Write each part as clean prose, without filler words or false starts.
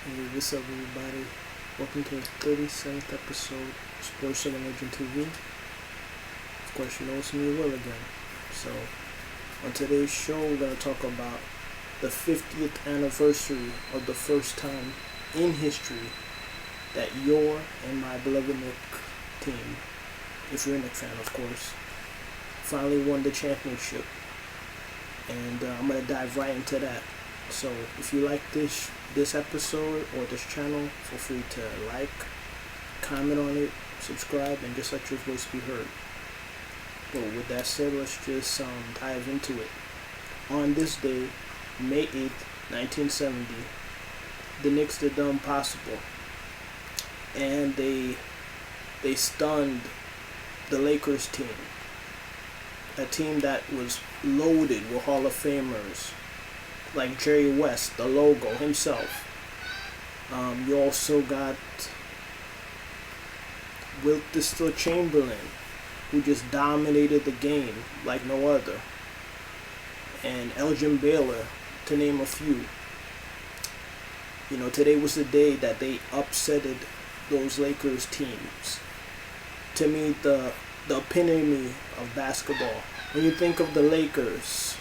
Hey, what's up, everybody? Welcome to the 37th episode of Sports 7 Legend TV. Of course, you know it's me, Will, again. So, on today's show, we're going to talk about the 50th anniversary of the first time in history that your and my beloved Knicks team, if you're a Knicks fan, of course, finally won the championship. And I'm going to dive right into that. So if you like this episode or this channel, feel free to like, comment on it, subscribe, and just let your voice be heard. But with that said, let's just dive into it. On this day, May 8th, 1970, the Knicks did the impossible, and they stunned the Lakers team, a team that was loaded with Hall of Famers like Jerry West, the logo himself. You also got Wilt the Still Chamberlain, who just dominated the game like no other, and Elgin Baylor, to name a few. You know, today was the day that they upsetted those Lakers teams. To me, the epitome of basketball. When you think of the Lakers,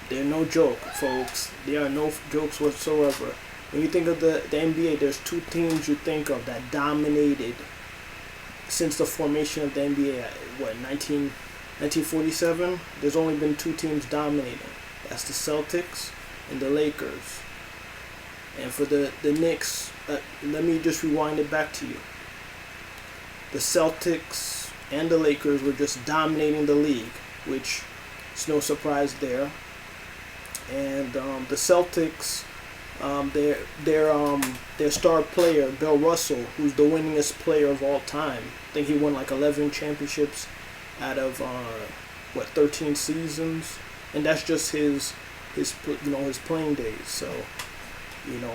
they're no joke, folks. They are no jokes whatsoever. When you think of the NBA, there's two teams you think of that dominated since the formation of the NBA. What, 1947? There's only been two teams dominating. That's the Celtics and the Lakers. And for the Knicks, let me just rewind it back to you. The Celtics and the Lakers were just dominating the league, which is no surprise there. And the Celtics, their star player, Bill Russell, who's the winningest player of all time. I think he won like 11 championships out of 13 seasons, and that's just his playing days. So,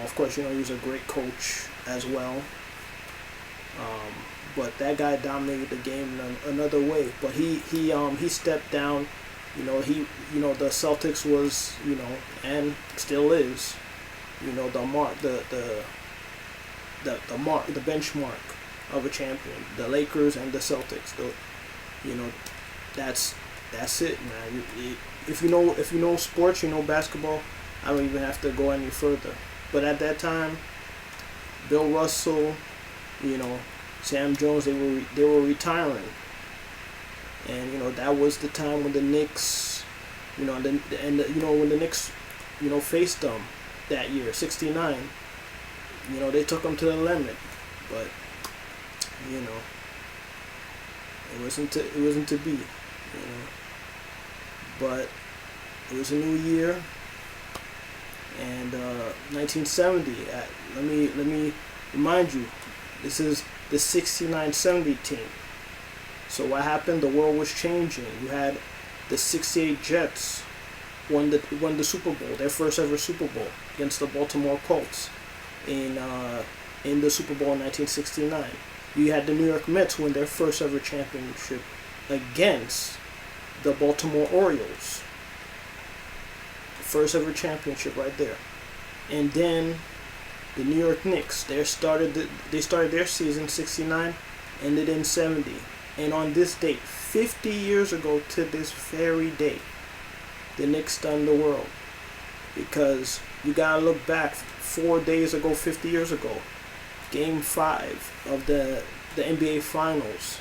of course, he was a great coach as well. But that guy dominated the game in another way. But he stepped down. The Celtics was, and still is, the benchmark of a champion. The Lakers and the Celtics, that's it, man. If you know sports, basketball, I don't even have to go any further. But at that time, Bill Russell, Sam Jones, they were retiring. And that was the time when the Knicks, when the Knicks, faced them that year, '69. They took them to the limit, but it wasn't to be. But it was a new year, and 1970. Let me remind you, this is the '69-70 team. So what happened? The world was changing. You had the '68 Jets won the Super Bowl, their first ever Super Bowl against the Baltimore Colts in the Super Bowl in 1969. You had the New York Mets win their first ever championship against the Baltimore Orioles. First ever championship right there. And then the New York Knicks, they started their season '69, ended in '70. And on this date, 50 years ago to this very day, the Knicks stunned the world. Because you gotta look back 4 days ago, 50 years ago, Game 5 of the NBA Finals.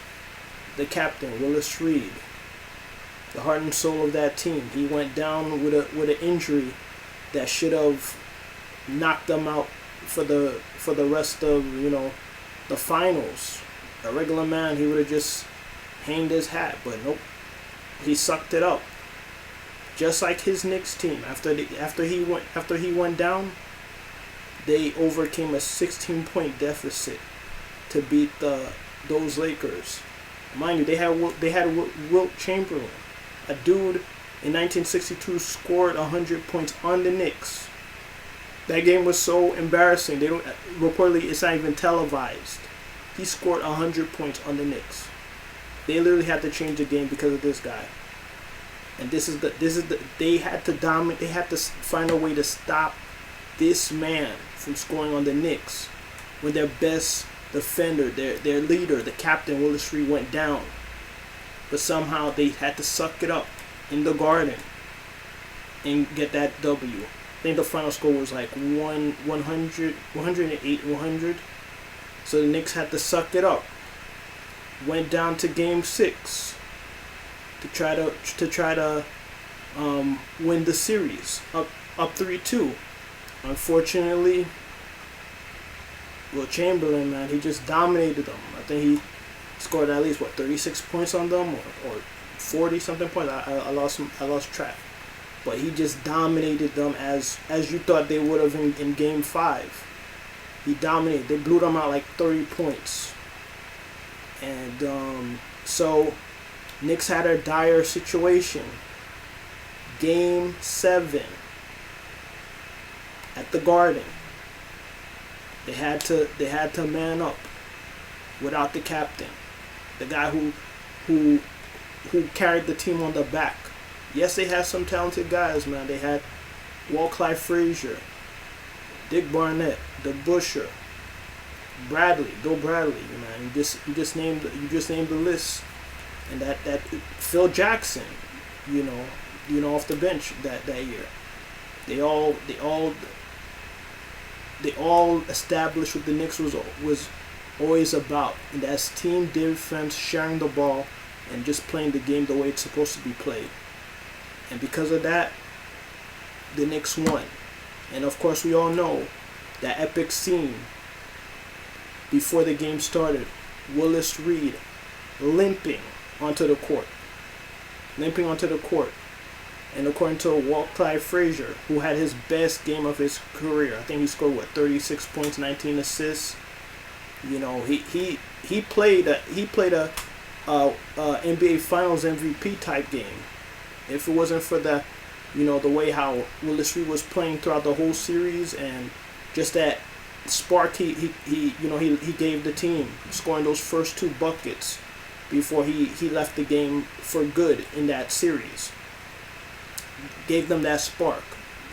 The captain, Willis Reed, the heart and soul of that team, he went down with an injury that should have knocked them out for the rest of the finals. A regular man, he would have just hanged his hat, but nope, he sucked it up. Just like his Knicks team, after he went down, they overcame a 16-point deficit to beat those Lakers. Mind you, they had Wilt Chamberlain, a dude in 1962 scored 100 points on the Knicks. That game was so embarrassing. Reportedly it's not even televised. He scored 100 points on the Knicks. They literally had to change the game because of this guy. And they had to dominate. They had to find a way to stop this man from scoring on the Knicks when their best defender, their leader, the captain, Willis Reed, went down. But somehow they had to suck it up in the Garden and get that W. I think the final score was like 108, 100. So the Knicks had to suck it up. Went down to Game 6 to try to win the series, up 3-2. Unfortunately, Will Chamberlain, man, he just dominated them. I think he scored at least 36 points on them, or 40 something points. I lost track, but he just dominated them as you thought they would have in Game 5. He dominated. They blew them out like 30 points, and so Knicks had a dire situation. Game 7 at the Garden. They had to man up without the captain, the guy who carried the team on the back. Yes, they had some talented guys, man. They had Walt Clyde Frazier, Dick Barnett, the Busher, Bill Bradley, man. You just named the list, and that Phil Jackson, you know, off the bench that year. They all established what the Knicks was always about, and that's team defense, sharing the ball, and just playing the game the way it's supposed to be played. And because of that, the Knicks won. And of course, we all know that epic scene before the game started. Willis Reed limping onto the court. And according to Walt Clyde Frazier, who had his best game of his career, I think he scored 36 points, 19 assists. You know, he played a NBA Finals MVP type game. If it wasn't for the way how Willis Reed was playing throughout the whole series, and just that spark he gave the team, scoring those first 2 buckets before he left the game for good in that series, gave them that spark.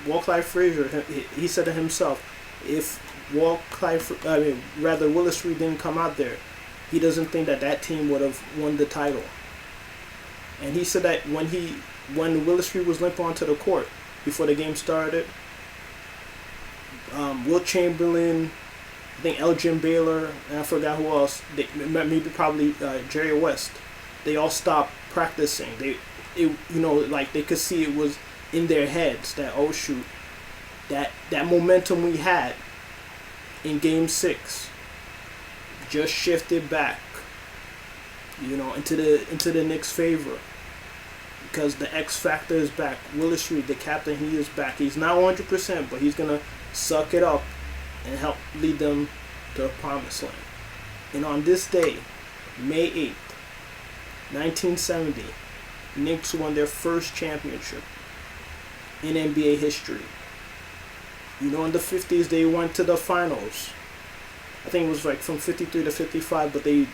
Walt Clyde Frazier, he said it himself, if Willis Reed didn't come out there, he doesn't think that team would have won the title. And he said that when Willis Reed was limping onto the court before the game started, Wilt Chamberlain, I think Elgin Baylor, and I forgot who else, probably Jerry West, they all stopped practicing. They could see it was in their heads that, oh shoot, that momentum we had in Game 6 just shifted back, into the Knicks' favor, because the X factor is back. Willis Reed, the captain, he is back. He's not 100%, but he's gonna suck it up and help lead them to the promised land. And on this day, May 8th, 1970, Knicks won their first championship in NBA history. In the 50s, they went to the finals. I think it was like from 53 to 55, but they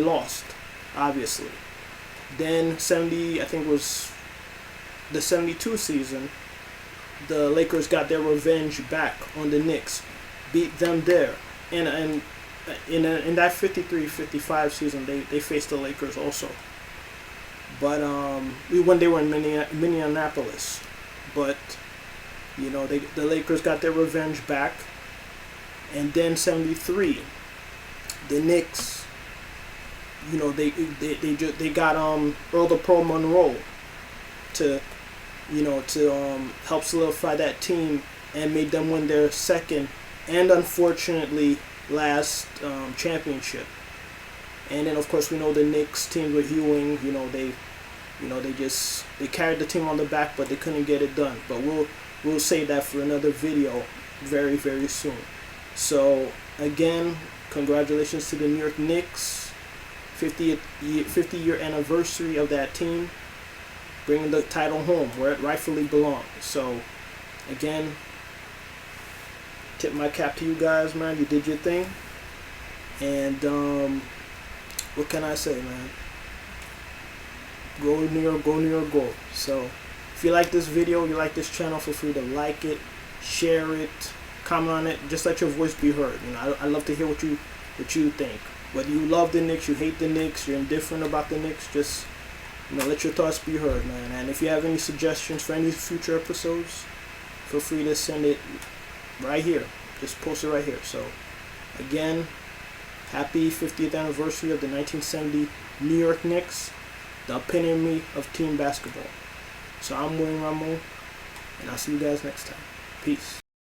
lost, obviously. Then 70, I think it was the 72 season, the Lakers got their revenge back on the Knicks, beat them there. And in that 53-55 season, they faced the Lakers also. But when they were in Minneapolis, but the Lakers got their revenge back. And then 73, the Knicks, they got Earl the Pearl Monroe to help solidify that team and made them win their second and unfortunately last championship. And then of course we know the Knicks team with Ewing, they carried the team on the back, but they couldn't get it done. But we'll save that for another video very, very soon. So again, congratulations to the New York Knicks, 50-year anniversary of that team, bringing the title home where it rightfully belongs. So again, tip my cap to you guys, man. You did your thing. And what can I say, man? Go New York, go New York, go. So if you like this video, you like this channel, feel free to like it, share it, comment on it. Just let your voice be heard. You know, I love to hear what you think. Whether you love the Knicks, you hate the Knicks, you're indifferent about the Knicks, just, you know, let your thoughts be heard, man. And if you have any suggestions for any future episodes, feel free to send it right here. Just post it right here. So, again, happy 50th anniversary of the 1970 New York Knicks, the epitome of team basketball. So I'm William Ramon, and I'll see you guys next time. Peace.